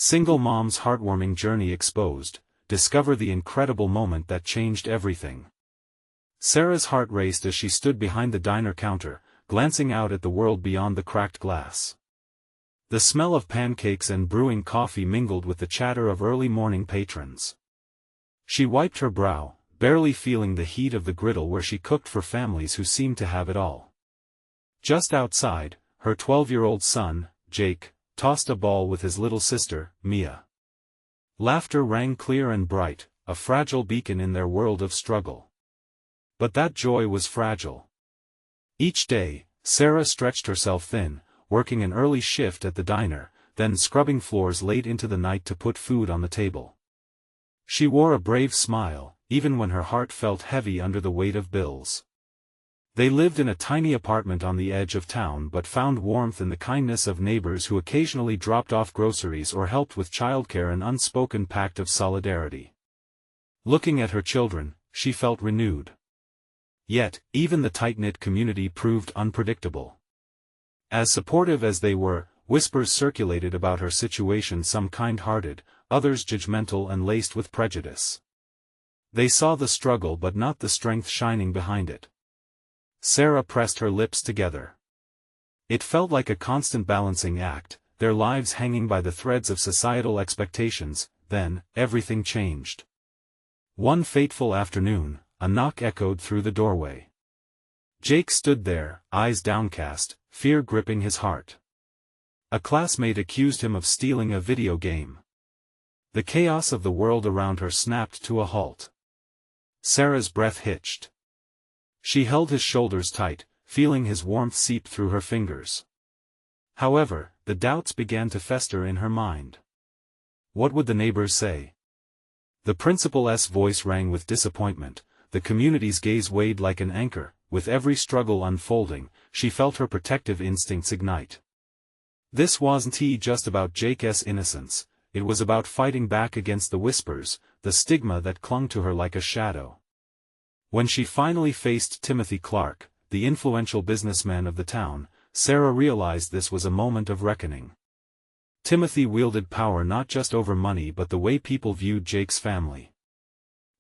Single mom's heartwarming journey exposed. Discover the incredible moment that changed everything. Sarah's heart raced as she stood behind the diner counter, glancing out at the world beyond the cracked glass. The smell of pancakes and brewing coffee mingled with the chatter of early morning patrons. She wiped her brow, barely feeling the heat of the griddle where she cooked for families who seemed to have it all. Just outside, her 12-year-old son, Jake, tossed a ball with his little sister, Mia. Laughter rang clear and bright, a fragile beacon in their world of struggle. But that joy was fragile. Each day, Sarah stretched herself thin, working an early shift at the diner, then scrubbing floors late into the night to put food on the table. She wore a brave smile, even when her heart felt heavy under the weight of bills. They lived in a tiny apartment on the edge of town but found warmth in the kindness of neighbors who occasionally dropped off groceries or helped with childcare, an unspoken pact of solidarity. Looking at her children, she felt renewed. Yet, even the tight-knit community proved unpredictable. As supportive as they were, whispers circulated about her situation, some kind-hearted, others judgmental and laced with prejudice. They saw the struggle but not the strength shining behind it. Sarah pressed her lips together. It felt like a constant balancing act, their lives hanging by the threads of societal expectations. Then, everything changed. One fateful afternoon, a knock echoed through the doorway. Jake stood there, eyes downcast, fear gripping his heart. A classmate accused him of stealing a video game. The chaos of the world around her snapped to a halt. Sarah's breath hitched. She held his shoulders tight, feeling his warmth seep through her fingers. However, the doubts began to fester in her mind. What would the neighbors say? The principal's voice rang with disappointment, the community's gaze weighed like an anchor. With every struggle unfolding, she felt her protective instincts ignite. This wasn't just about Jake's innocence, it was about fighting back against the whispers, the stigma that clung to her like a shadow. When she finally faced Timothy Clark, the influential businessman of the town, Sarah realized this was a moment of reckoning. Timothy wielded power not just over money but the way people viewed Jake's family.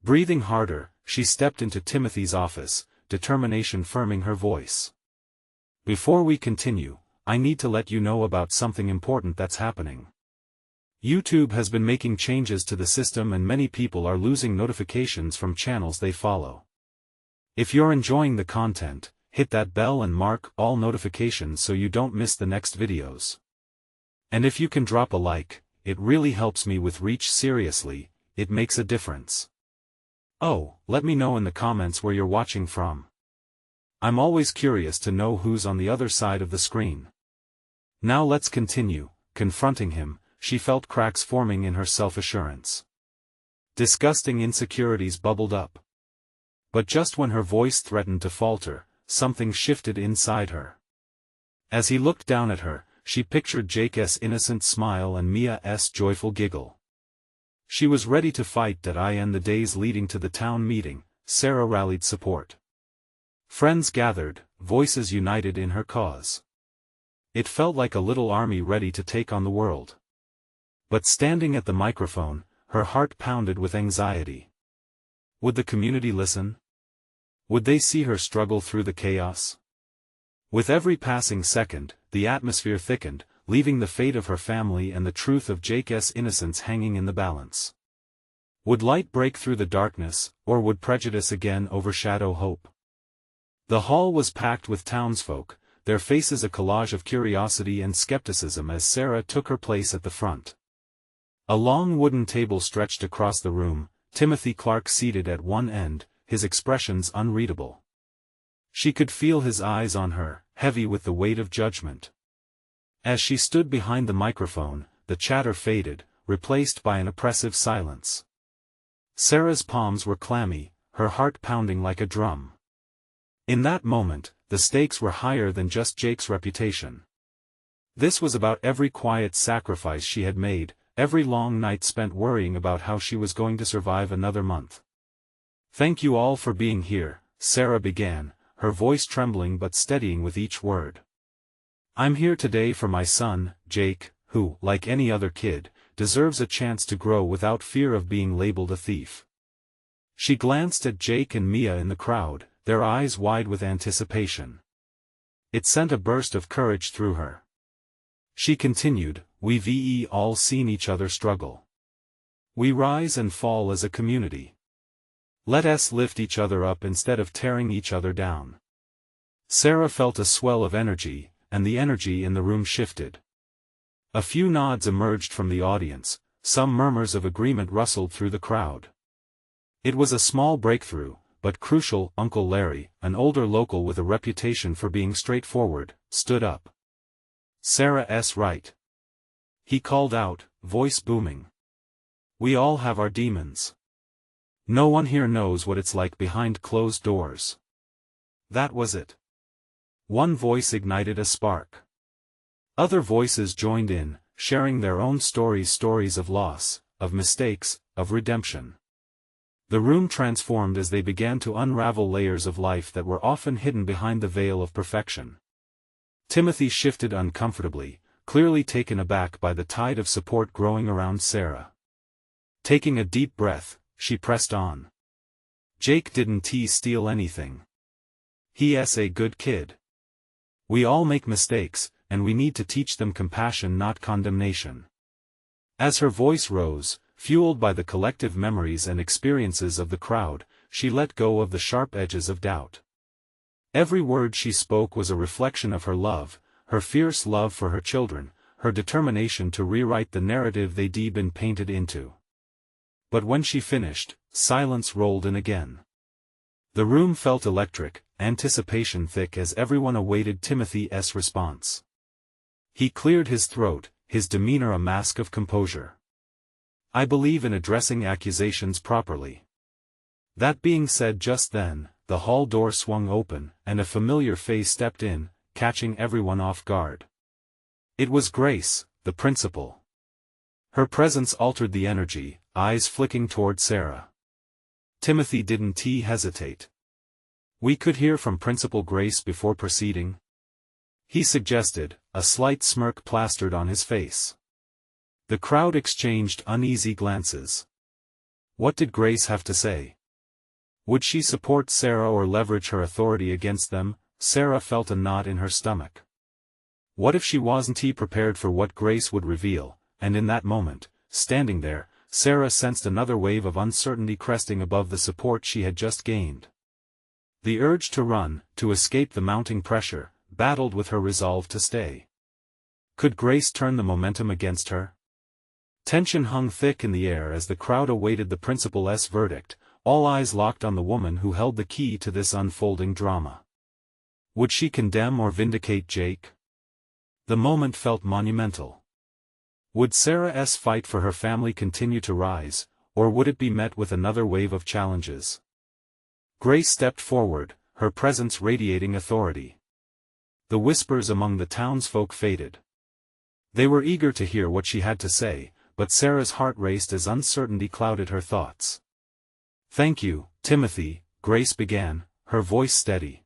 Breathing harder, she stepped into Timothy's office, determination firming her voice. Before we continue, I need to let you know about something important that's happening. YouTube has been making changes to the system and many people are losing notifications from channels they follow. If you're enjoying the content, hit that bell and mark all notifications so you don't miss the next videos. And if you can drop a like, it really helps me with reach. Seriously, it makes a difference. Oh, let me know in the comments where you're watching from. I'm always curious to know who's on the other side of the screen. Now let's continue. Confronting him, she felt cracks forming in her self-assurance. Disgusting insecurities bubbled up. But just when her voice threatened to falter, something shifted inside her. As he looked down at her, she pictured Jake's innocent smile and Mia's joyful giggle. She was ready to fight that in the days leading to the town meeting. Sarah rallied support. Friends gathered, voices united in her cause. It felt like a little army ready to take on the world. But standing at the microphone, her heart pounded with anxiety. Would the community listen? Would they see her struggle through the chaos? With every passing second, the atmosphere thickened, leaving the fate of her family and the truth of Jake's innocence hanging in the balance. Would light break through the darkness, or would prejudice again overshadow hope? The hall was packed with townsfolk, their faces a collage of curiosity and skepticism as Sarah took her place at the front. A long wooden table stretched across the room, Timothy Clark seated at one end, his expressions unreadable. She could feel his eyes on her, heavy with the weight of judgment. As she stood behind the microphone, the chatter faded, replaced by an oppressive silence. Sarah's palms were clammy, her heart pounding like a drum. In that moment, the stakes were higher than just Jake's reputation. This was about every quiet sacrifice she had made, every long night spent worrying about how she was going to survive another month. "Thank you all for being here," Sarah began, her voice trembling but steadying with each word. "I'm here today for my son, Jake, who, like any other kid, deserves a chance to grow without fear of being labeled a thief. She glanced at Jake and Mia in the crowd, their eyes wide with anticipation. It sent a burst of courage through her. She continued, "We've all seen each other struggle. We rise and fall as a community. Let us lift each other up instead of tearing each other down." Sarah felt a swell of energy, and the energy in the room shifted. A few nods emerged from the audience, some murmurs of agreement rustled through the crowd. It was a small breakthrough, but crucial. Uncle Larry, an older local with a reputation for being straightforward, stood up. "Sarah's right," he called out, voice booming. "We all have our demons. No one here knows what it's like behind closed doors." That was it. One voice ignited a spark. Other voices joined in, sharing their own stories of loss, of mistakes, of redemption. The room transformed as they began to unravel layers of life that were often hidden behind the veil of perfection. Timothy shifted uncomfortably, clearly taken aback by the tide of support growing around Sarah. Taking a deep breath, she pressed on. "Jake didn't steal anything. He's a good kid. We all make mistakes, and we need to teach them compassion, not condemnation." As her voice rose, fueled by the collective memories and experiences of the crowd, she let go of the sharp edges of doubt. Every word she spoke was a reflection of her love, her fierce love for her children, her determination to rewrite the narrative they'd been painted into. But when she finished, silence rolled in again. The room felt electric, anticipation thick as everyone awaited Timothy's response. He cleared his throat, his demeanor a mask of composure. "I believe in addressing accusations properly." That being said, just then, the hall door swung open, and a familiar face stepped in, catching everyone off guard. It was Grace, the principal. Her presence altered the energy, eyes flicking toward Sarah. Timothy didn't hesitate. "We could hear from Principal Grace before proceeding," he suggested, a slight smirk plastered on his face. The crowd exchanged uneasy glances. What did Grace have to say? Would she support Sarah or leverage her authority against them? Sarah felt a knot in her stomach. What if she wasn't prepared for what Grace would reveal? And in that moment, standing there, Sarah sensed another wave of uncertainty cresting above the support she had just gained. The urge to run, to escape the mounting pressure, battled with her resolve to stay. Could Grace turn the momentum against her? Tension hung thick in the air as the crowd awaited the principal's verdict, all eyes locked on the woman who held the key to this unfolding drama. Would she condemn or vindicate Jake? The moment felt monumental. Would Sarah's fight for her family continue to rise, or would it be met with another wave of challenges? Grace stepped forward, her presence radiating authority. The whispers among the townsfolk faded. They were eager to hear what she had to say, but Sarah's heart raced as uncertainty clouded her thoughts. "Thank you, Timothy," Grace began, her voice steady.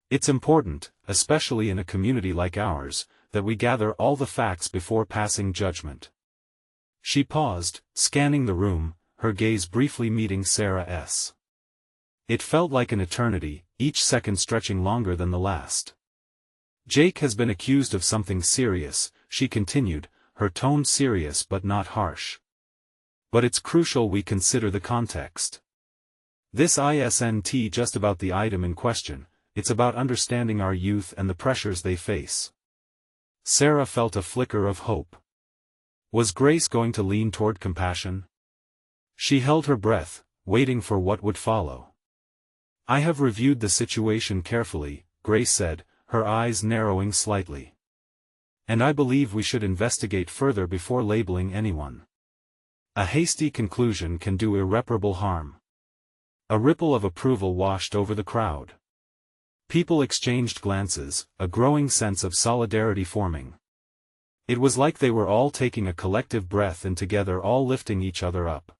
"It's important, especially in a community like ours, that we gather all the facts before passing judgment." She paused, scanning the room, her gaze briefly meeting Sarah's. It felt like an eternity, each second stretching longer than the last. "Jake has been accused of something serious," she continued, her tone serious but not harsh. "But it's crucial we consider the context. This isn't just about the item in question, it's about understanding our youth and the pressures they face." Sarah felt a flicker of hope. Was Grace going to lean toward compassion? She held her breath, waiting for what would follow. "I have reviewed the situation carefully," Grace said, her eyes narrowing slightly. "And I believe we should investigate further before labeling anyone. A hasty conclusion can do irreparable harm." A ripple of approval washed over the crowd. People exchanged glances, a growing sense of solidarity forming. It was like they were all taking a collective breath and together all lifting each other up.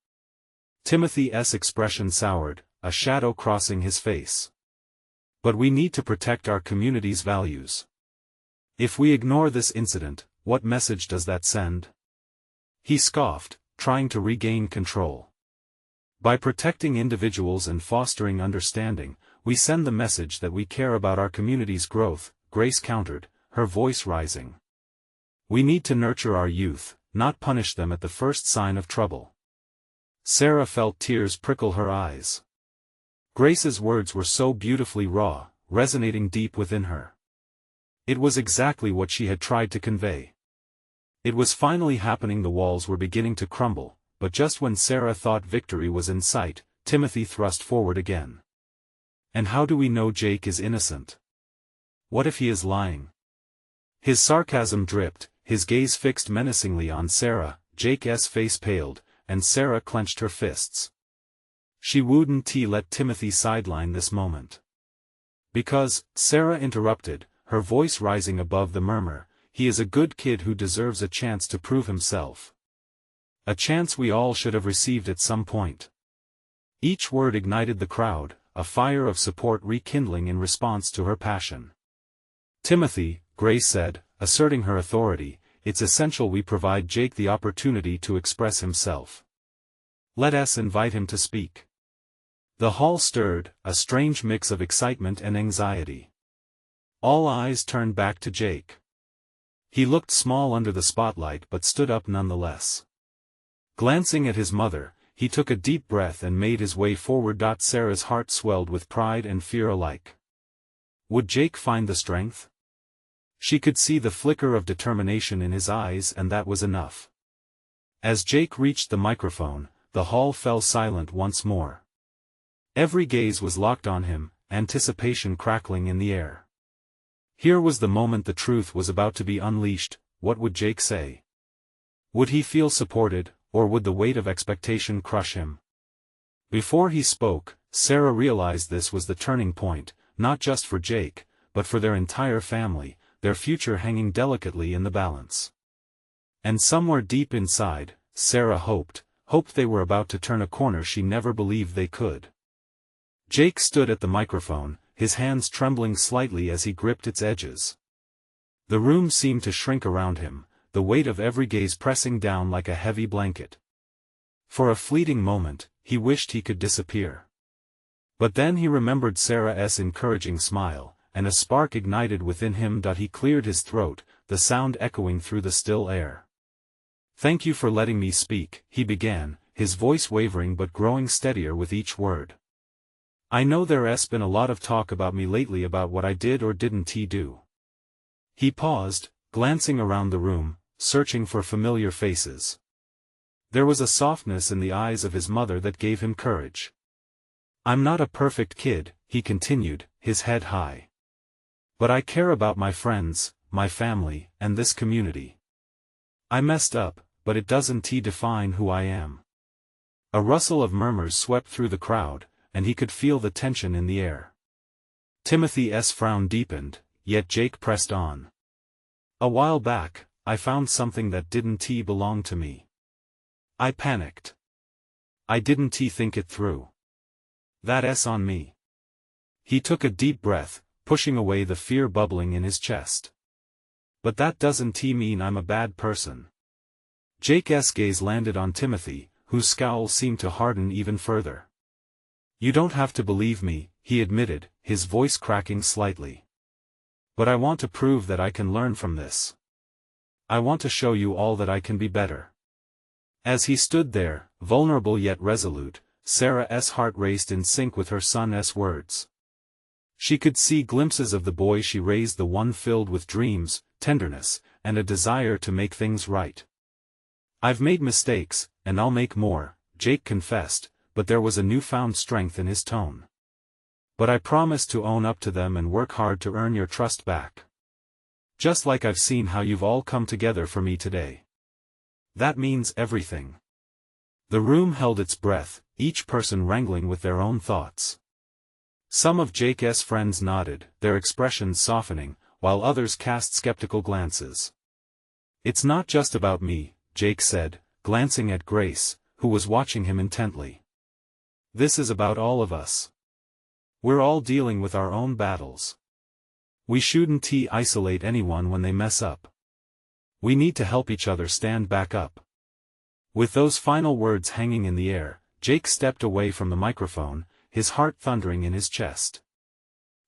Timothy's expression soured, a shadow crossing his face. "But we need to protect our community's values. If we ignore this incident, what message does that send?" He scoffed, trying to regain control. By protecting individuals and fostering understanding, we send the message that we care about our community's growth, Grace countered, her voice rising. We need to nurture our youth, not punish them at the first sign of trouble. Sarah felt tears prickle her eyes. Grace's words were so beautifully raw, resonating deep within her. It was exactly what she had tried to convey. It was finally happening. The walls were beginning to crumble, but just when Sarah thought victory was in sight, Timothy thrust forward again. And how do we know Jake is innocent? What if he is lying? His sarcasm dripped, his gaze fixed menacingly on Sarah. Jake's face paled, and Sarah clenched her fists. She wouldn't let Timothy sideline this moment. Because, Sarah interrupted, her voice rising above the murmur, he is a good kid who deserves a chance to prove himself. A chance we all should have received at some point. Each word ignited the crowd, a fire of support rekindling in response to her passion. Timothy, Grace said, asserting her authority, it's essential we provide Jake the opportunity to express himself. Let us invite him to speak. The hall stirred, a strange mix of excitement and anxiety. All eyes turned back to Jake. He looked small under the spotlight but stood up nonetheless. Glancing at his mother, he took a deep breath and made his way forward. Sarah's heart swelled with pride and fear alike. Would Jake find the strength? She could see the flicker of determination in his eyes, and that was enough. As Jake reached the microphone, the hall fell silent once more. Every gaze was locked on him, anticipation crackling in the air. Here was the moment the truth was about to be unleashed. What would Jake say? Would he feel supported, or would the weight of expectation crush him? Before he spoke, Sarah realized this was the turning point, not just for Jake, but for their entire family, their future hanging delicately in the balance. And somewhere deep inside, Sarah hoped they were about to turn a corner she never believed they could. Jake stood at the microphone, his hands trembling slightly as he gripped its edges. The room seemed to shrink around him, the weight of every gaze pressing down like a heavy blanket. For a fleeting moment, he wished he could disappear. But then he remembered Sarah's encouraging smile, and a spark ignited within him. He cleared his throat, the sound echoing through the still air. "Thank you for letting me speak," he began, his voice wavering but growing steadier with each word. "I know there's been a lot of talk about me lately, about what I did or didn't do." He paused, glancing around the room, searching for familiar faces. There was a softness in the eyes of his mother that gave him courage. "I'm not a perfect kid," he continued, his head high. "But I care about my friends, my family, and this community. I messed up, but it doesn't define who I am." A rustle of murmurs swept through the crowd, and he could feel the tension in the air. Timothy's frown deepened, yet Jake pressed on. "A while back, I found something that didn't belong to me. I panicked. I didn't think it through. That's on me." He took a deep breath, pushing away the fear bubbling in his chest. "But that doesn't mean I'm a bad person." Jake's gaze landed on Timothy, whose scowl seemed to harden even further. "You don't have to believe me," he admitted, his voice cracking slightly. "But I want to prove that I can learn from this. I want to show you all that I can be better." As he stood there, vulnerable yet resolute, Sarah's heart raced in sync with her son's words. She could see glimpses of the boy she raised, the one filled with dreams, tenderness, and a desire to make things right. "I've made mistakes, and I'll make more," Jake confessed, but there was a newfound strength in his tone. "But I promise to own up to them and work hard to earn your trust back. Just like I've seen how you've all come together for me today. That means everything." The room held its breath, each person wrangling with their own thoughts. Some of Jake's friends nodded, their expressions softening, while others cast skeptical glances. "It's not just about me," Jake said, glancing at Grace, who was watching him intently. "This is about all of us. We're all dealing with our own battles. We shouldn't isolate anyone when they mess up. We need to help each other stand back up." With those final words hanging in the air, Jake stepped away from the microphone, his heart thundering in his chest.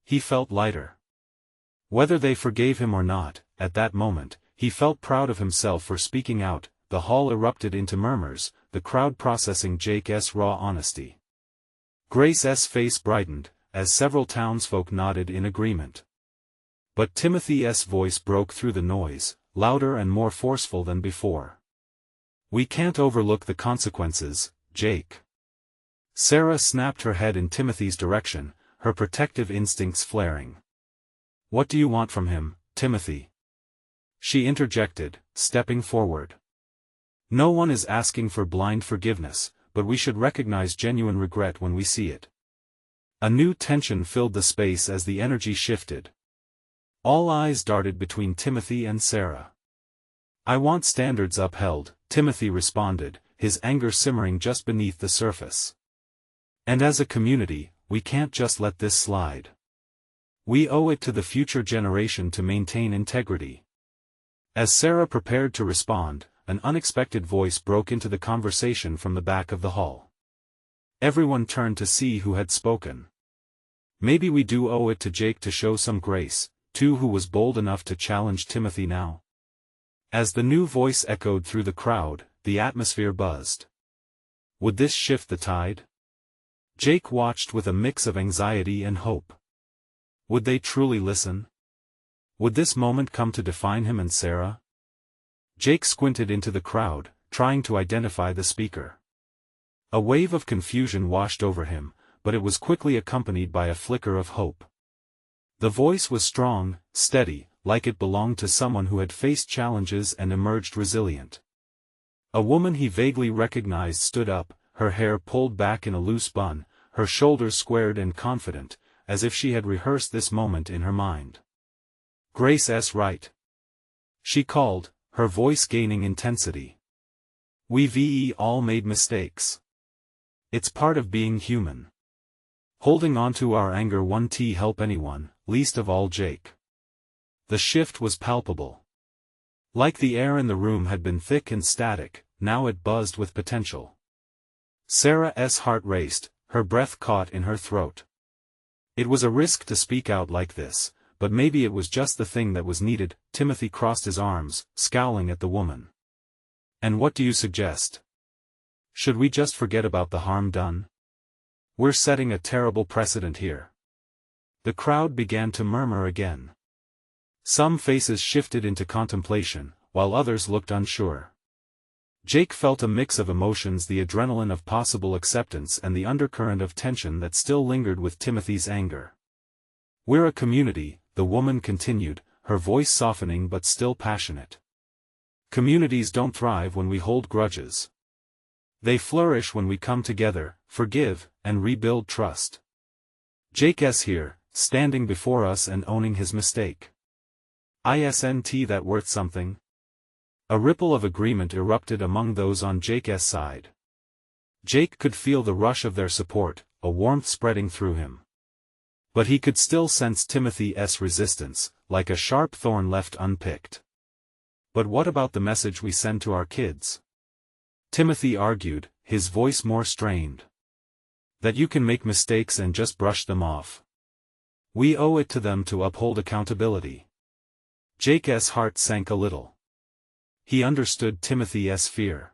He felt lighter. Whether they forgave him or not, at that moment, he felt proud of himself for speaking out. The hall erupted into murmurs, the crowd processing Jake's raw honesty. Grace's face brightened, as several townsfolk nodded in agreement. But Timothy's voice broke through the noise, louder and more forceful than before. "We can't overlook the consequences, Jake." Sarah snapped her head in Timothy's direction, her protective instincts flaring. "What do you want from him, Timothy?" she interjected, stepping forward. "No one is asking for blind forgiveness, but we should recognize genuine regret when we see it." A new tension filled the space as the energy shifted. All eyes darted between Timothy and Sarah. "I want standards upheld," Timothy responded, his anger simmering just beneath the surface. "And as a community, we can't just let this slide. We owe it to the future generation to maintain integrity." As Sarah prepared to respond, an unexpected voice broke into the conversation from the back of the hall. Everyone turned to see who had spoken. "Maybe we do owe it to Jake to show some grace, too, who was bold enough to challenge Timothy now." As the new voice echoed through the crowd, the atmosphere buzzed. Would this shift the tide? Jake watched with a mix of anxiety and hope. Would they truly listen? Would this moment come to define him and Sarah? Jake squinted into the crowd, trying to identify the speaker. A wave of confusion washed over him, but it was quickly accompanied by a flicker of hope. The voice was strong, steady, like it belonged to someone who had faced challenges and emerged resilient. A woman he vaguely recognized stood up, her hair pulled back in a loose bun, her shoulders squared and confident, as if she had rehearsed this moment in her mind. "Grace S. Wright," she called, her voice gaining intensity. "We've all made mistakes. It's part of being human. Holding on to our anger won't help anyone, least of all Jake." The shift was palpable. Like the air in the room had been thick and static, now it buzzed with potential. Sarah's heart raced, her breath caught in her throat. It was a risk to speak out like this, but maybe it was just the thing that was needed. Timothy crossed his arms, scowling at the woman. "And what do you suggest? Should we just forget about the harm done? We're setting a terrible precedent here." The crowd began to murmur again. Some faces shifted into contemplation, while others looked unsure. Jake felt a mix of emotions, the adrenaline of possible acceptance and the undercurrent of tension that still lingered with Timothy's anger. "We're a community," the woman continued, her voice softening but still passionate. "Communities don't thrive when we hold grudges. They flourish when we come together, forgive, and rebuild trust. Jake's here, standing before us and owning his mistake. Isn't that worth something?" A ripple of agreement erupted among those on Jake's side. Jake could feel the rush of their support, a warmth spreading through him. But he could still sense Timothy's resistance, like a sharp thorn left unpicked. "But what about the message we send to our kids?" Timothy argued, his voice more strained. "That you can make mistakes and just brush them off. We owe it to them to uphold accountability." Jake's heart sank a little. He understood Timothy's fear.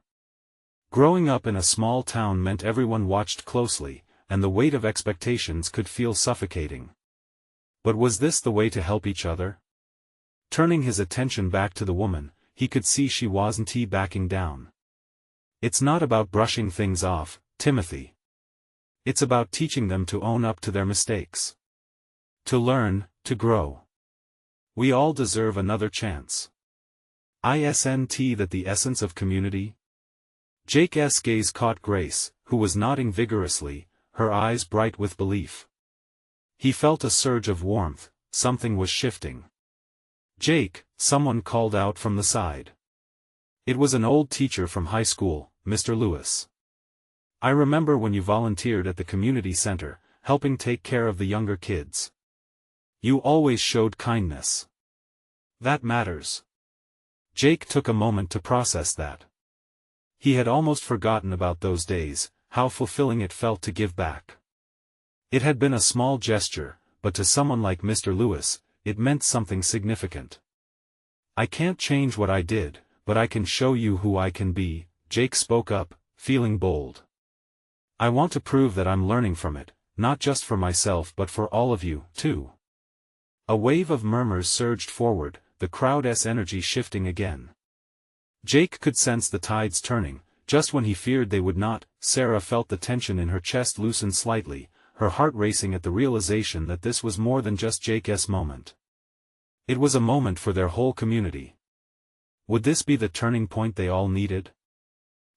Growing up in a small town meant everyone watched closely, and the weight of expectations could feel suffocating. But was this the way to help each other? Turning his attention back to the woman, he could see she wasn't backing down. "It's not about brushing things off, Timothy. It's about teaching them to own up to their mistakes. To learn, to grow. We all deserve another chance. Isn't that the essence of community?" Jake's gaze caught Grace, who was nodding vigorously, her eyes bright with belief. He felt a surge of warmth, something was shifting. "Jake," someone called out from the side. It was an old teacher from high school, Mr. Lewis. "I remember when you volunteered at the community center, helping take care of the younger kids. You always showed kindness. That matters." Jake took a moment to process that. He had almost forgotten about those days, how fulfilling it felt to give back. It had been a small gesture, but to someone like Mr. Lewis, it meant something significant. "I can't change what I did, but I can show you who I can be," Jake spoke up, feeling bold. "I want to prove that I'm learning from it, not just for myself but for all of you, too." A wave of murmurs surged forward, the crowd's energy shifting again. Jake could sense the tides turning, just when he feared they would not. Sarah felt the tension in her chest loosen slightly, her heart racing at the realization that this was more than just Jake's moment. It was a moment for their whole community. Would this be the turning point they all needed?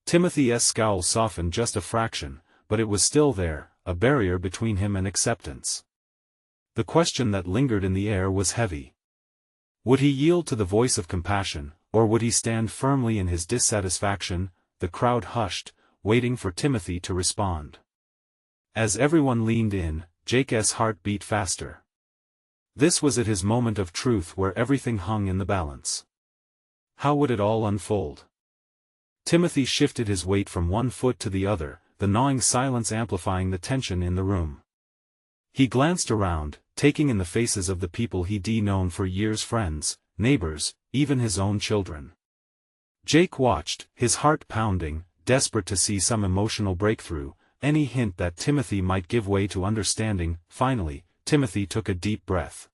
Timothy's scowl softened just a fraction, but it was still there, a barrier between him and acceptance. The question that lingered in the air was heavy. Would he yield to the voice of compassion, or would he stand firmly in his dissatisfaction? The crowd hushed, waiting for Timothy to respond. As everyone leaned in, Jake's heart beat faster. This was at his moment of truth where everything hung in the balance. How would it all unfold? Timothy shifted his weight from one foot to the other, the gnawing silence amplifying the tension in the room. He glanced around, taking in the faces of the people he'd known for years, friends, neighbors, even his own children. Jake watched, his heart pounding, desperate to see some emotional breakthrough, any hint that Timothy might give way to understanding. Finally, Timothy took a deep breath.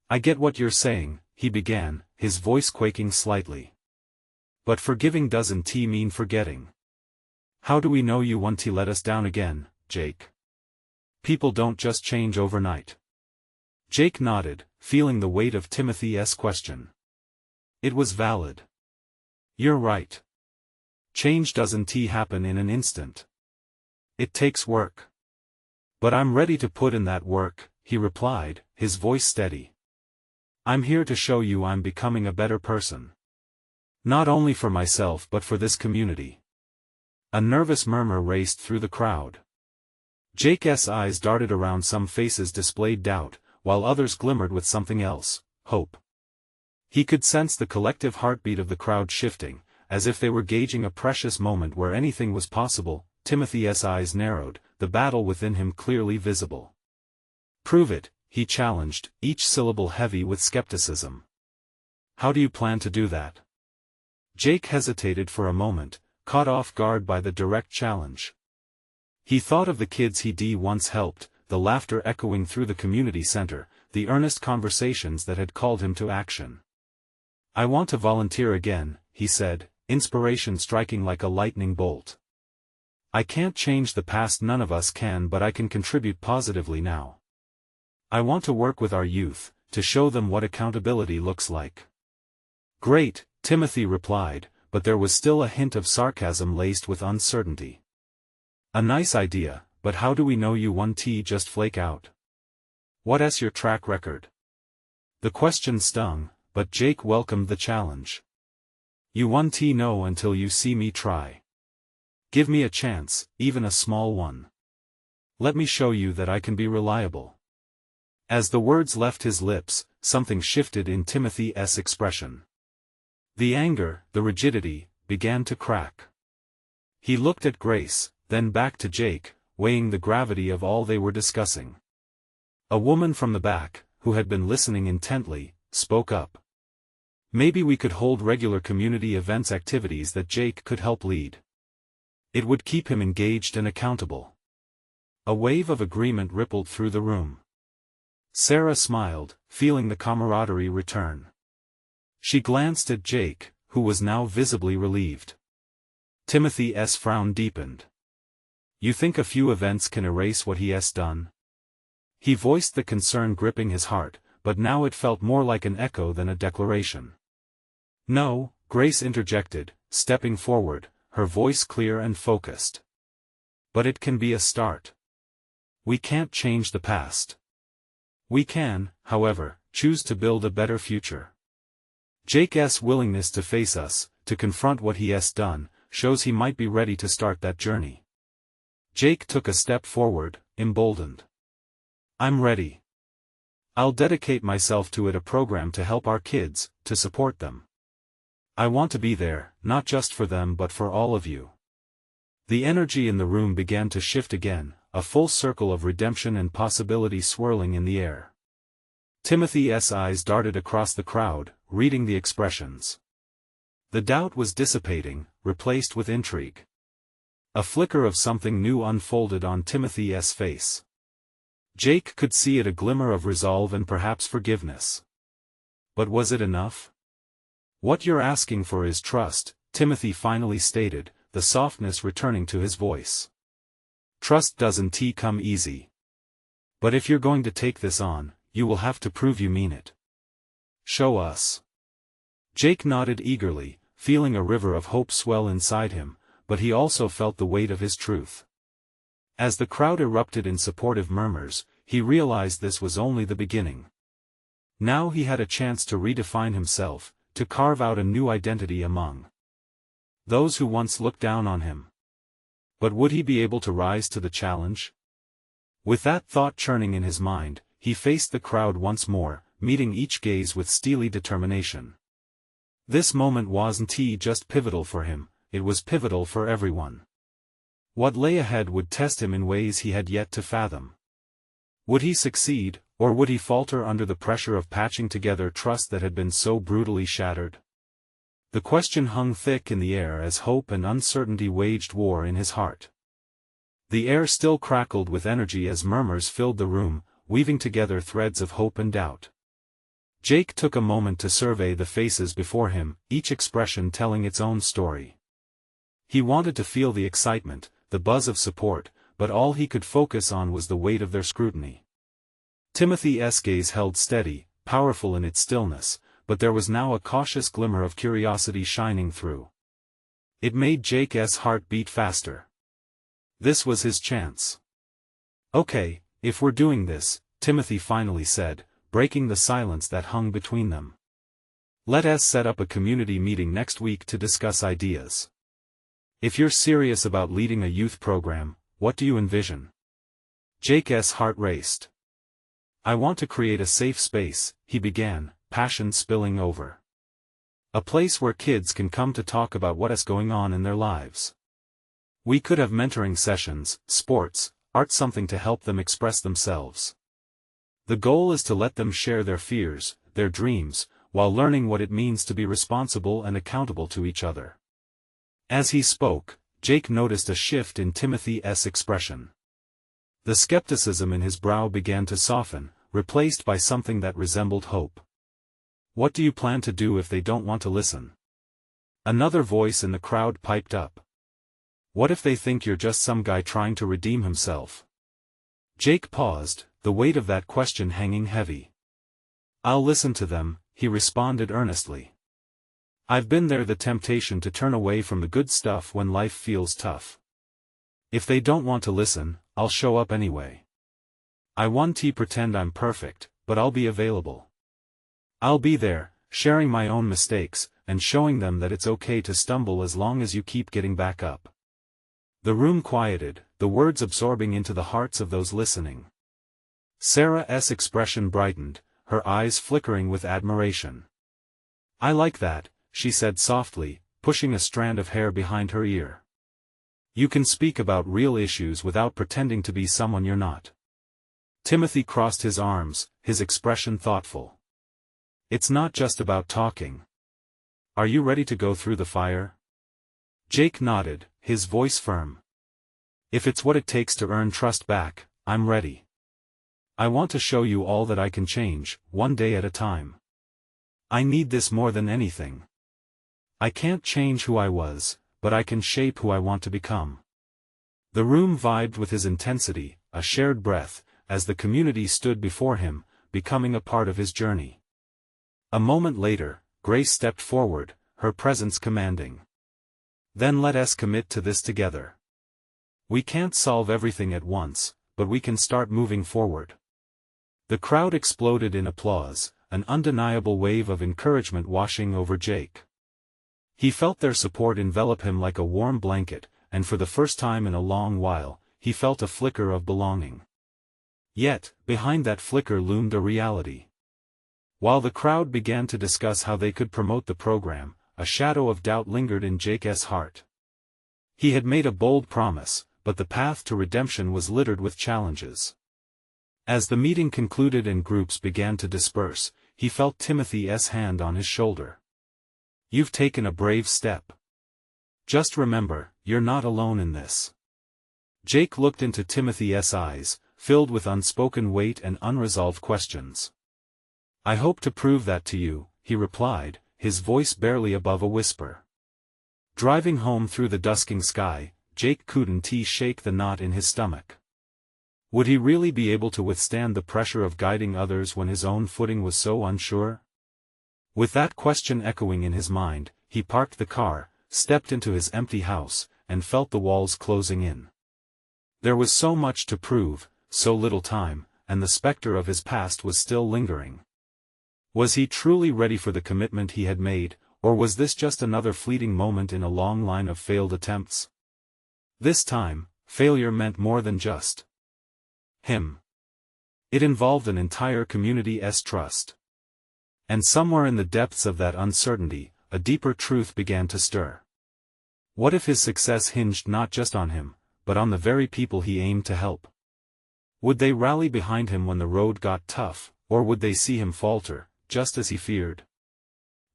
"I get what you're saying," he began, his voice quaking slightly. "But forgiving doesn't mean forgetting. How do we know you won't let us down again, Jake? People don't just change overnight." Jake nodded, feeling the weight of Timothy's question. It was valid. "You're right. Change doesn't happen in an instant. It takes work. But I'm ready to put in that work," he replied, his voice steady. "I'm here to show you I'm becoming a better person. Not only for myself but for this community." A nervous murmur raced through the crowd. Jake's eyes darted around, some faces displayed doubt, while others glimmered with something else, hope. He could sense the collective heartbeat of the crowd shifting, as if they were gauging a precious moment where anything was possible. Timothy's eyes narrowed, the battle within him clearly visible. "Prove it," he challenged, each syllable heavy with skepticism. "How do you plan to do that?" Jake hesitated for a moment, caught off guard by the direct challenge. He thought of the kids he'd once helped, the laughter echoing through the community center, the earnest conversations that had called him to action. "I want to volunteer again," he said, inspiration striking like a lightning bolt. "I can't change the past, none of us can, but I can contribute positively now. I want to work with our youth, to show them what accountability looks like." "Great," Timothy replied, but there was still a hint of sarcasm laced with uncertainty. "A nice idea, but how do we know you won't just flake out? What's your track record?" The question stung, but Jake welcomed the challenge. "You won't know until you see me try. Give me a chance, even a small one. Let me show you that I can be reliable." As the words left his lips, something shifted in Timothy's expression. The anger, the rigidity, began to crack. He looked at Grace, then back to Jake, weighing the gravity of all they were discussing. A woman from the back, who had been listening intently, spoke up. "Maybe we could hold regular community events, activities that Jake could help lead. It would keep him engaged and accountable." A wave of agreement rippled through the room. Sarah smiled, feeling the camaraderie return. She glanced at Jake, who was now visibly relieved. Timothy's frown deepened. "You think a few events can erase what he has done?" He voiced the concern gripping his heart, but now it felt more like an echo than a declaration. "No," Grace interjected, stepping forward, her voice clear and focused. "But it can be a start. We can't change the past. We can, however, choose to build a better future. Jake's willingness to face us, to confront what he has done, shows he might be ready to start that journey." Jake took a step forward, emboldened. "I'm ready. I'll dedicate myself to it, a program to help our kids, to support them. I want to be there, not just for them but for all of you. The energy in the room began to shift again, a full circle of redemption and possibility swirling in the air. Timothy's eyes darted across the crowd, reading the expressions. The doubt was dissipating, replaced with intrigue. A flicker of something new unfolded on Timothy's face. Jake could see it, a glimmer of resolve and perhaps forgiveness. But was it enough? What you're asking for is trust, Timothy finally stated, the softness returning to his voice. Trust doesn't come easy. But if you're going to take this on, you will have to prove you mean it. Show us. Jake nodded eagerly, feeling a river of hope swell inside him, but he also felt the weight of his truth. As the crowd erupted in supportive murmurs, he realized this was only the beginning. Now he had a chance to redefine himself, to carve out a new identity among those who once looked down on him. But would he be able to rise to the challenge? With that thought churning in his mind, he faced the crowd once more, meeting each gaze with steely determination. This moment wasn't just pivotal for him, it was pivotal for everyone. What lay ahead would test him in ways he had yet to fathom. Would he succeed, or would he falter under the pressure of patching together trust that had been so brutally shattered? The question hung thick in the air as hope and uncertainty waged war in his heart. The air still crackled with energy as murmurs filled the room, weaving together threads of hope and doubt. Jake took a moment to survey the faces before him, each expression telling its own story. He wanted to feel the excitement, the buzz of support, but all he could focus on was the weight of their scrutiny. Timothy's gaze held steady, powerful in its stillness, but there was now a cautious glimmer of curiosity shining through. It made Jake's heart beat faster. This was his chance. Okay, if we're doing this, Timothy finally said, breaking the silence that hung between them. Let us set up a community meeting next week to discuss ideas. If you're serious about leading a youth program, what do you envision? Jake's heart raced. I want to create a safe space, he began, passion spilling over. A place where kids can come to talk about what's going on in their lives. We could have mentoring sessions, sports, art, something to help them express themselves. The goal is to let them share their fears, their dreams, while learning what it means to be responsible and accountable to each other. As he spoke, Jake noticed a shift in Timothy's expression. The skepticism in his brow began to soften, replaced by something that resembled hope. What do you plan to do if they don't want to listen? Another voice in the crowd piped up. What if they think you're just some guy trying to redeem himself? Jake paused, the weight of that question hanging heavy. I'll listen to them, he responded earnestly. I've been there, the temptation to turn away from the good stuff when life feels tough. If they don't want to listen, I'll show up anyway. I won't pretend I'm perfect, but I'll be available. I'll be there, sharing my own mistakes, and showing them that it's okay to stumble as long as you keep getting back up. The room quieted, the words absorbing into the hearts of those listening. Sarah's expression brightened, her eyes flickering with admiration. I like that, she said softly, pushing a strand of hair behind her ear. You can speak about real issues without pretending to be someone you're not. Timothy crossed his arms, his expression thoughtful. It's not just about talking. Are you ready to go through the fire? Jake nodded, his voice firm. If it's what it takes to earn trust back, I'm ready. I want to show you all that I can change, one day at a time. I need this more than anything. I can't change who I was, but I can shape who I want to become. The room vibed with his intensity, a shared breath, as the community stood before him, becoming a part of his journey. A moment later, Grace stepped forward, her presence commanding. Then let us commit to this together. We can't solve everything at once, but we can start moving forward. The crowd exploded in applause, an undeniable wave of encouragement washing over Jake. He felt their support envelop him like a warm blanket, and for the first time in a long while, he felt a flicker of belonging. Yet, behind that flicker loomed a reality. While the crowd began to discuss how they could promote the program, a shadow of doubt lingered in Jake's heart. He had made a bold promise, but the path to redemption was littered with challenges. As the meeting concluded and groups began to disperse, he felt Timothy's hand on his shoulder. "You've taken a brave step. Just remember, you're not alone in this." Jake looked into Timothy's eyes, filled with unspoken weight and unresolved questions. "I hope to prove that to you," he replied, his voice barely above a whisper. Driving home through the dusking sky, Jake couldn't shake the knot in his stomach. Would he really be able to withstand the pressure of guiding others when his own footing was so unsure? With that question echoing in his mind, he parked the car, stepped into his empty house, and felt the walls closing in. There was so much to prove, so little time, and the specter of his past was still lingering. Was he truly ready for the commitment he had made, or was this just another fleeting moment in a long line of failed attempts? This time, failure meant more than just him. It involved an entire community's trust. And somewhere in the depths of that uncertainty, a deeper truth began to stir. What if his success hinged not just on him, but on the very people he aimed to help? Would they rally behind him when the road got tough, or would they see him falter, just as he feared?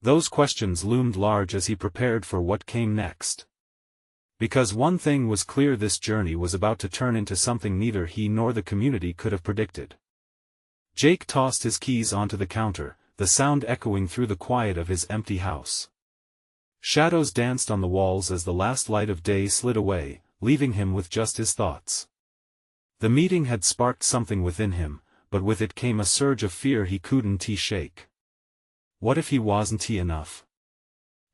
Those questions loomed large as he prepared for what came next. Because one thing was clear: this journey was about to turn into something neither he nor the community could have predicted. Jake tossed his keys onto the counter, the sound echoing through the quiet of his empty house. Shadows danced on the walls as the last light of day slid away, leaving him with just his thoughts. The meeting had sparked something within him, but with it came a surge of fear he couldn't shake. What if he wasn't enough?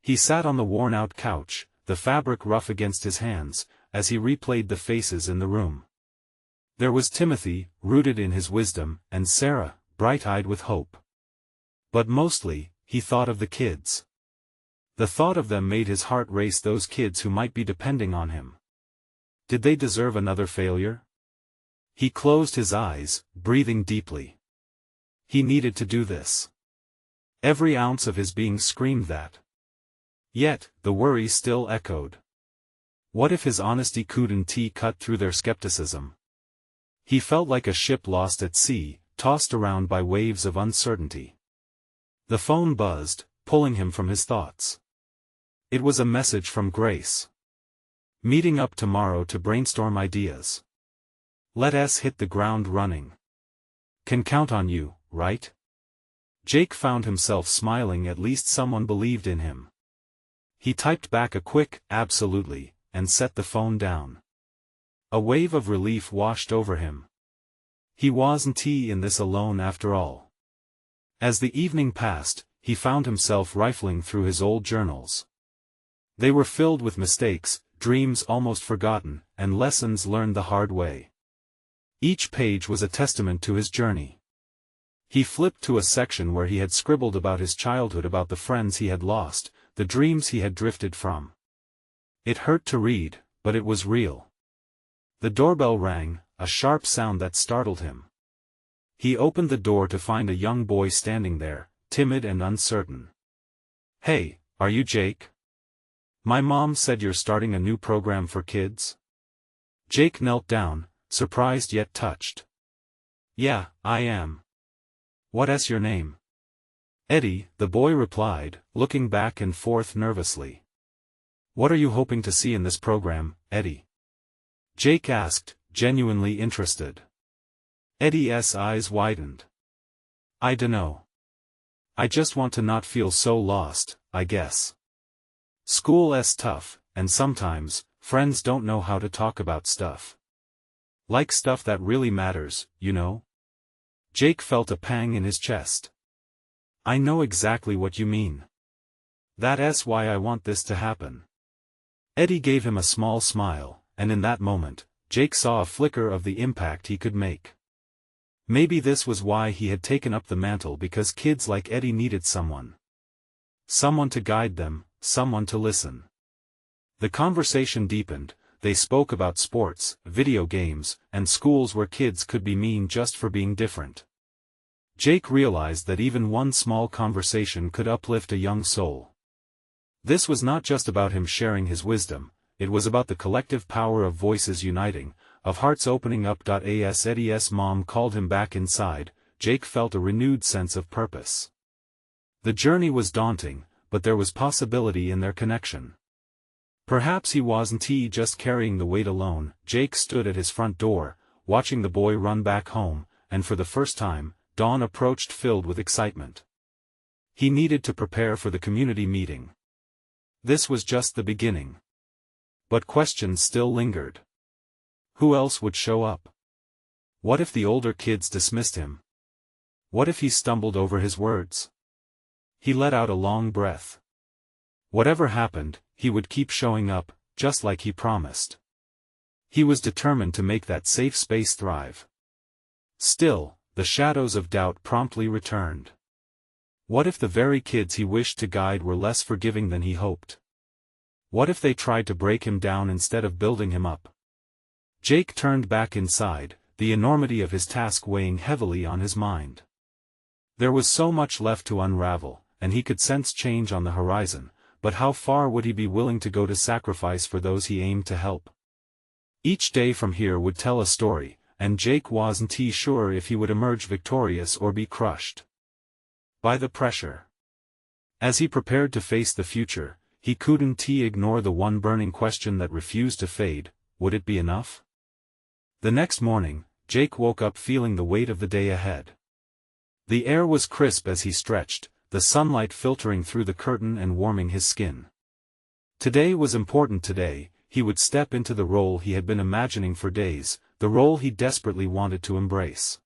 He sat on the worn-out couch, the fabric rough against his hands, as he replayed the faces in the room. There was Timothy, rooted in his wisdom, and Sarah, bright-eyed with hope. But mostly, he thought of the kids. The thought of them made his heart race. Those kids who might be depending on him. Did they deserve another failure? He closed his eyes, breathing deeply. He needed to do this. Every ounce of his being screamed that. Yet, the worry still echoed. What if his honesty couldn't cut through their skepticism? He felt like a ship lost at sea, tossed around by waves of uncertainty. The phone buzzed, pulling him from his thoughts. It was a message from Grace. "Meeting up tomorrow to brainstorm ideas. Let's hit the ground running. Can count on you, right?" Jake found himself smiling. At least someone believed in him. He typed back a quick, "Absolutely," and set the phone down. A wave of relief washed over him. He wasn't in this alone after all. As the evening passed, he found himself rifling through his old journals. They were filled with mistakes, dreams almost forgotten, and lessons learned the hard way. Each page was a testament to his journey. He flipped to a section where he had scribbled about his childhood, about the friends he had lost, the dreams he had drifted from. It hurt to read, but it was real. The doorbell rang, a sharp sound that startled him. He opened the door to find a young boy standing there, timid and uncertain. "Hey, are you Jake? My mom said you're starting a new program for kids." Jake knelt down, surprised yet touched. "Yeah, I am. What's your name?" "Eddie," the boy replied, looking back and forth nervously. "What are you hoping to see in this program, Eddie?" Jake asked, genuinely interested. Eddie's eyes widened. "I dunno. I just want to not feel so lost, I guess. School's tough, and sometimes, friends don't know how to talk about stuff. Like stuff that really matters, you know?" Jake felt a pang in his chest. "I know exactly what you mean. That's why I want this to happen." Eddie gave him a small smile, and in that moment, Jake saw a flicker of the impact he could make. Maybe this was why he had taken up the mantle, because kids like Eddie needed someone. Someone to guide them, someone to listen. The conversation deepened. They spoke about sports, video games, and schools where kids could be mean just for being different. Jake realized that even one small conversation could uplift a young soul. This was not just about him sharing his wisdom, it was about the collective power of voices uniting, of hearts opening up. As Eddie's mom called him back inside, Jake felt a renewed sense of purpose. The journey was daunting, but there was possibility in their connection. Perhaps he wasn't just carrying the weight alone. Jake stood at his front door, watching the boy run back home, and for the first time, Dawn approached filled with excitement. He needed to prepare for the community meeting. This was just the beginning. But questions still lingered. Who else would show up? What if the older kids dismissed him? What if he stumbled over his words? He let out a long breath. Whatever happened, he would keep showing up, just like he promised. He was determined to make that safe space thrive. Still, the shadows of doubt promptly returned. What if the very kids he wished to guide were less forgiving than he hoped? What if they tried to break him down instead of building him up? Jake turned back inside, the enormity of his task weighing heavily on his mind. There was so much left to unravel, and he could sense change on the horizon, but how far would he be willing to go to sacrifice for those he aimed to help? Each day from here would tell a story, and Jake wasn't sure if he would emerge victorious or be crushed by the pressure. As he prepared to face the future, he couldn't ignore the one burning question that refused to fade: would it be enough? The next morning, Jake woke up feeling the weight of the day ahead. The air was crisp as he stretched, the sunlight filtering through the curtain and warming his skin. Today was important. Today, he would step into the role he had been imagining for days, the role he desperately wanted to embrace.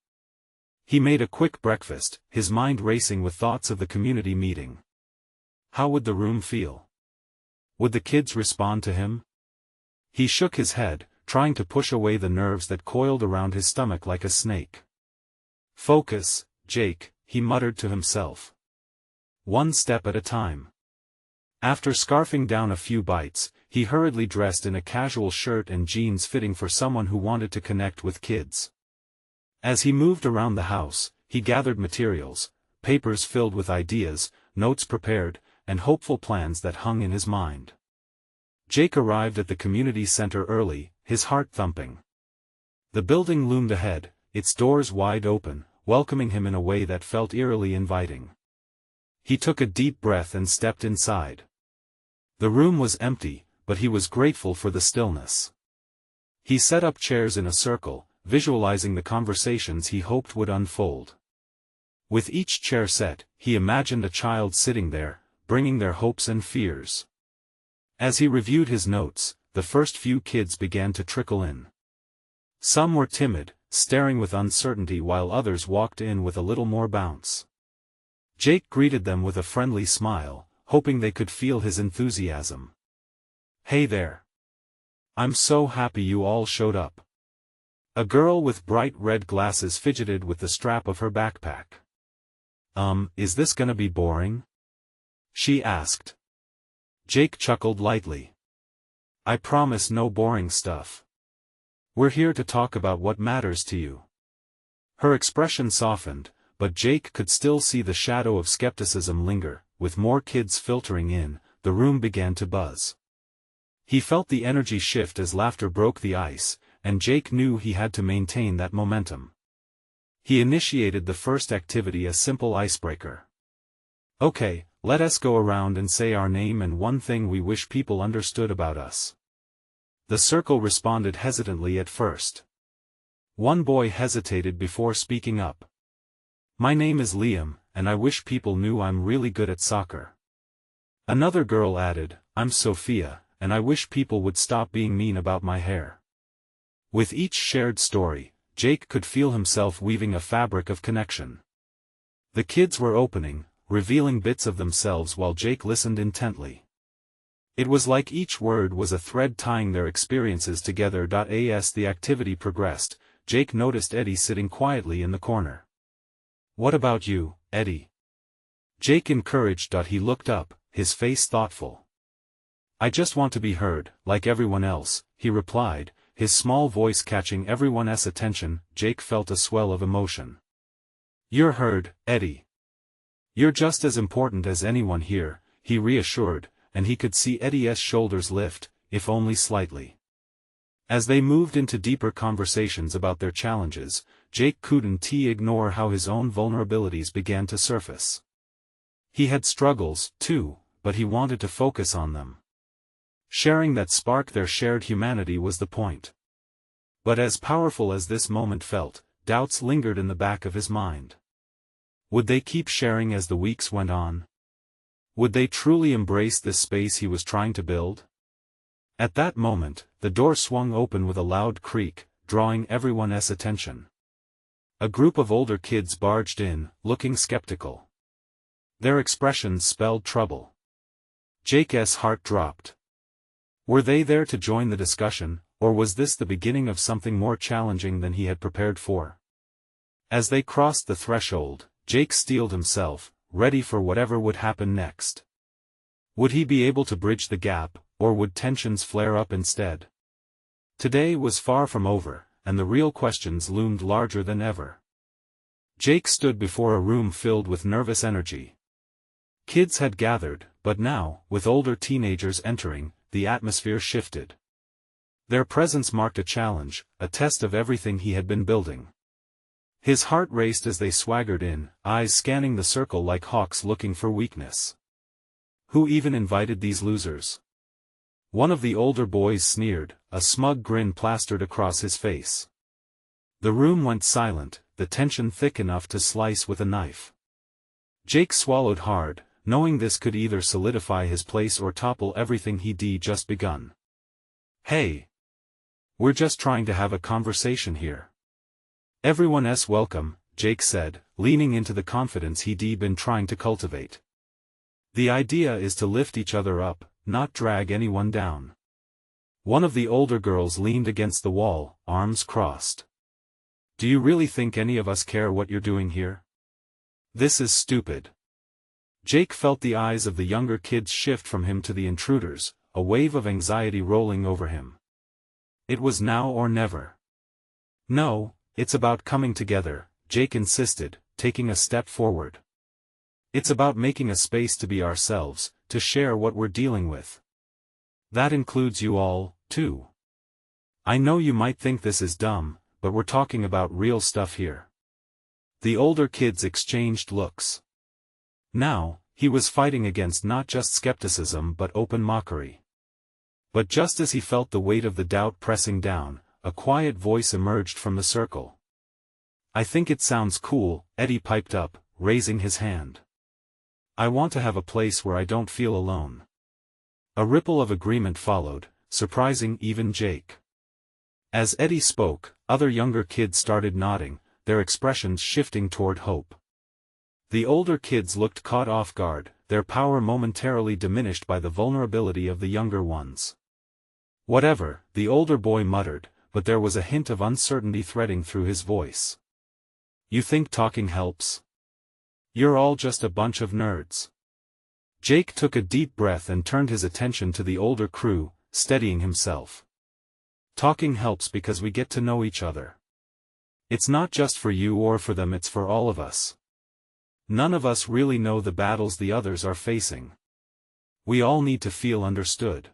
He made a quick breakfast, his mind racing with thoughts of the community meeting. How would the room feel? Would the kids respond to him? He shook his head, trying to push away the nerves that coiled around his stomach like a snake. Focus, Jake, he muttered to himself. One step at a time. After scarfing down a few bites, he hurriedly dressed in a casual shirt and jeans fitting for someone who wanted to connect with kids. As he moved around the house, he gathered materials, papers filled with ideas, notes prepared, and hopeful plans that hung in his mind. Jake arrived at the community center early, his heart thumping. The building loomed ahead, its doors wide open, welcoming him in a way that felt eerily inviting. He took a deep breath and stepped inside. The room was empty, but he was grateful for the stillness. He set up chairs in a circle, visualizing the conversations he hoped would unfold. With each chair set, he imagined a child sitting there, bringing their hopes and fears. As he reviewed his notes, the first few kids began to trickle in. Some were timid, staring with uncertainty, while others walked in with a little more bounce. Jake greeted them with a friendly smile, hoping they could feel his enthusiasm. "Hey there. I'm so happy you all showed up." A girl with bright red glasses fidgeted with the strap of her backpack. Is this gonna be boring?" she asked. Jake chuckled lightly. "I promise no boring stuff. We're here to talk about what matters to you." Her expression softened, but Jake could still see the shadow of skepticism linger. With more kids filtering in, the room began to buzz. He felt the energy shift as laughter broke the ice, and Jake knew he had to maintain that momentum. He initiated the first activity, a simple icebreaker. "Okay, let us go around and say our name and one thing we wish people understood about us." The circle responded hesitantly at first. One boy hesitated before speaking up. "My name is Liam, and I wish people knew I'm really good at soccer." Another girl added, "I'm Sophia, and I wish people would stop being mean about my hair." With each shared story, Jake could feel himself weaving a fabric of connection. The kids were opening, revealing bits of themselves while Jake listened intently. It was like each word was a thread tying their experiences together. As the activity progressed, Jake noticed Eddie sitting quietly in the corner. "What about you, Eddie?" Jake encouraged. He looked up, his face thoughtful. "I just want to be heard, like everyone else," he replied, his small voice catching everyone's attention. Jake felt a swell of emotion. "You're heard, Eddie. You're just as important as anyone here," he reassured, and he could see Eddie's shoulders lift, if only slightly. As they moved into deeper conversations about their challenges, Jake couldn't ignore how his own vulnerabilities began to surface. He had struggles, too, but he wanted to focus on them. Sharing that spark their shared humanity was the point. But as powerful as this moment felt, doubts lingered in the back of his mind. Would they keep sharing as the weeks went on? Would they truly embrace this space he was trying to build? At that moment, the door swung open with a loud creak, drawing everyone's attention. A group of older kids barged in, looking skeptical. Their expressions spelled trouble. Jake's heart dropped. Were they there to join the discussion, or was this the beginning of something more challenging than he had prepared for? As they crossed the threshold, Jake steeled himself, ready for whatever would happen next. Would he be able to bridge the gap, or would tensions flare up instead? Today was far from over, and the real questions loomed larger than ever. Jake stood before a room filled with nervous energy. Kids had gathered, but now, with older teenagers entering, the atmosphere shifted. Their presence marked a challenge, a test of everything he had been building. His heart raced as they swaggered in, eyes scanning the circle like hawks looking for weakness. Who even invited these losers? One of the older boys sneered, a smug grin plastered across his face. The room went silent, the tension thick enough to slice with a knife. Jake swallowed hard, knowing this could either solidify his place or topple everything he'd just begun. Hey! We're just trying to have a conversation here. Everyone's welcome, Jake said, leaning into the confidence he'd been trying to cultivate. The idea is to lift each other up, not drag anyone down. One of the older girls leaned against the wall, arms crossed. Do you really think any of us care what you're doing here? This is stupid. Jake felt the eyes of the younger kids shift from him to the intruders, a wave of anxiety rolling over him. It was now or never. No, it's about coming together, Jake insisted, taking a step forward. It's about making a space to be ourselves, to share what we're dealing with. That includes you all, too. I know you might think this is dumb, but we're talking about real stuff here. The older kids exchanged looks. Now, he was fighting against not just skepticism but open mockery. But just as he felt the weight of the doubt pressing down, a quiet voice emerged from the circle. I think it sounds cool, Eddie piped up, raising his hand. I want to have a place where I don't feel alone. A ripple of agreement followed, surprising even Jake. As Eddie spoke, other younger kids started nodding, their expressions shifting toward hope. The older kids looked caught off guard, their power momentarily diminished by the vulnerability of the younger ones. Whatever, the older boy muttered, but there was a hint of uncertainty threading through his voice. You think talking helps? You're all just a bunch of nerds. Jake took a deep breath and turned his attention to the older crew, steadying himself. Talking helps because we get to know each other. It's not just for you or for them, it's for all of us. None of us really know the battles the others are facing. We all need to feel understood.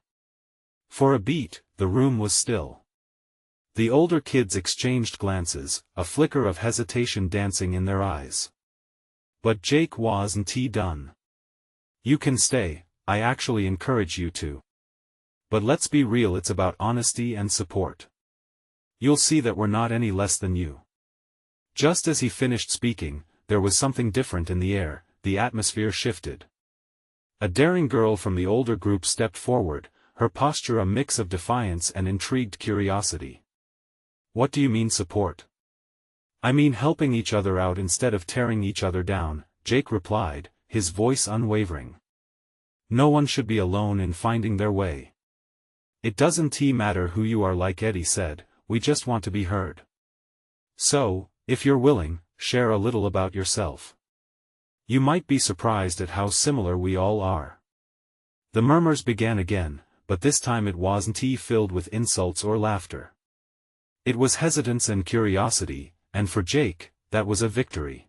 For a beat, the room was still. The older kids exchanged glances, a flicker of hesitation dancing in their eyes. But Jake wasn't done. You can stay, I actually encourage you to. But let's be real, it's about honesty and support. You'll see that we're not any less than you. Just as he finished speaking, there was something different in the air, the atmosphere shifted. A daring girl from the older group stepped forward, her posture a mix of defiance and intrigued curiosity. What do you mean support? I mean helping each other out instead of tearing each other down, Jake replied, his voice unwavering. No one should be alone in finding their way. It doesn't matter who you are, like Eddie said, we just want to be heard. So, if you're willing, share a little about yourself. You might be surprised at how similar we all are. The murmurs began again, but this time it wasn't filled with insults or laughter. It was hesitance and curiosity, and for Jake, that was a victory.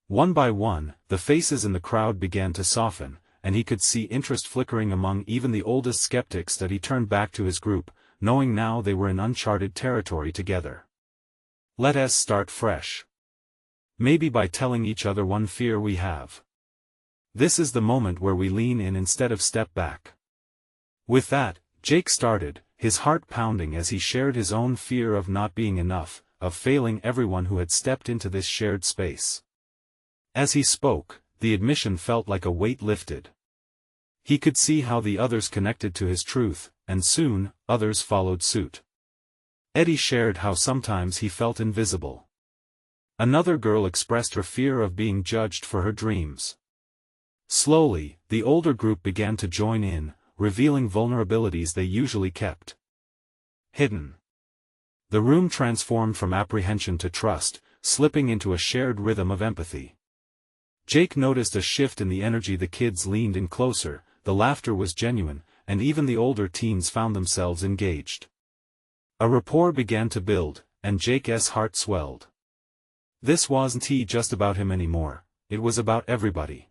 One by one, the faces in the crowd began to soften, and he could see interest flickering among even the oldest skeptics that he turned back to his group, knowing now they were in uncharted territory together. Let us start fresh. Maybe by telling each other one fear we have. This is the moment where we lean in instead of step back. With that, Jake started, his heart pounding as he shared his own fear of not being enough, of failing everyone who had stepped into this shared space. As he spoke, the admission felt like a weight lifted. He could see how the others connected to his truth, and soon, others followed suit. Eddie shared how sometimes he felt invisible. Another girl expressed her fear of being judged for her dreams. Slowly, the older group began to join in, revealing vulnerabilities they usually kept hidden. The room transformed from apprehension to trust, slipping into a shared rhythm of empathy. Jake noticed a shift in the energy. The kids leaned in closer, the laughter was genuine, and even the older teens found themselves engaged. A rapport began to build, and Jake's heart swelled. This wasn't just about him anymore, it was about everybody.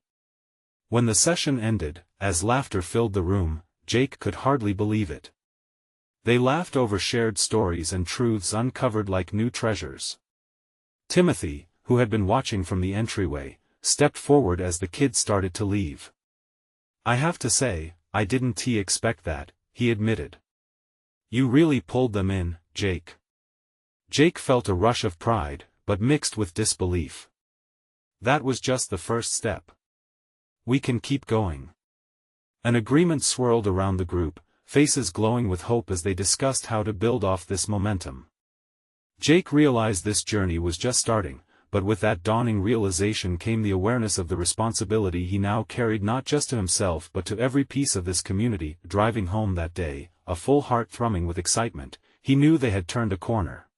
When the session ended, as laughter filled the room, Jake could hardly believe it. They laughed over shared stories and truths uncovered like new treasures. Timothy, who had been watching from the entryway, stepped forward as the kids started to leave. "I have to say, I didn't expect that," he admitted. "You really pulled them in, Jake." Jake felt a rush of pride, but mixed with disbelief. That was just the first step. We can keep going. An agreement swirled around the group, faces glowing with hope as they discussed how to build off this momentum. Jake realized this journey was just starting, but with that dawning realization came the awareness of the responsibility he now carried not just to himself but to every piece of this community. Driving home that day, a full heart thrumming with excitement, he knew they had turned a corner.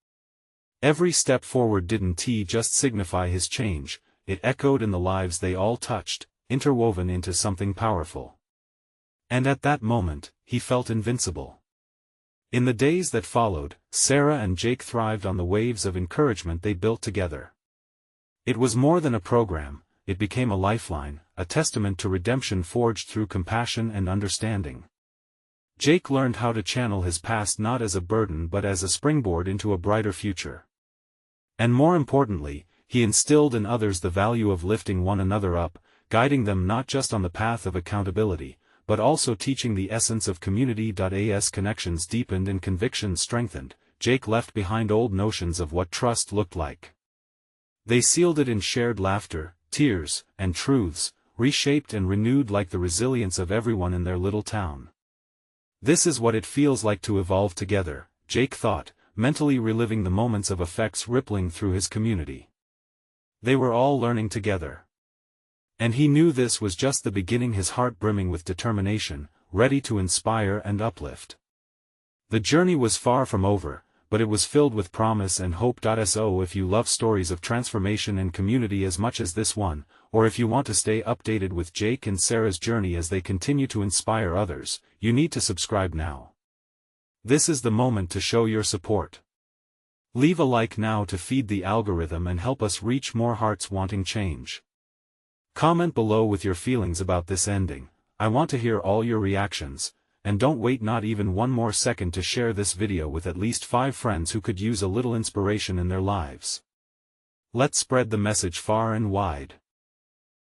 Every step forward didn't just signify his change, it echoed in the lives they all touched, interwoven into something powerful. And at that moment, he felt invincible. In the days that followed, Sarah and Jake thrived on the waves of encouragement they built together. It was more than a program, it became a lifeline, a testament to redemption forged through compassion and understanding. Jake learned how to channel his past not as a burden but as a springboard into a brighter future. And more importantly, he instilled in others the value of lifting one another up, guiding them not just on the path of accountability, but also teaching the essence of community. As connections deepened and convictions strengthened, Jake left behind old notions of what trust looked like. They sealed it in shared laughter, tears, and truths, reshaped and renewed like the resilience of everyone in their little town. This is what it feels like to evolve together, Jake thought, mentally reliving the moments of effects rippling through his community. They were all learning together. And he knew this was just the beginning, his heart brimming with determination, ready to inspire and uplift. The journey was far from over, but it was filled with promise and hope. So if you love stories of transformation and community as much as this one, or if you want to stay updated with Jake and Sarah's journey as they continue to inspire others, you need to subscribe now. This is the moment to show your support. Leave a like now to feed the algorithm and help us reach more hearts wanting change. Comment below with your feelings about this ending. I want to hear all your reactions, and don't wait not even one more second to share this video with at least 5 friends who could use a little inspiration in their lives. Let's spread the message far and wide.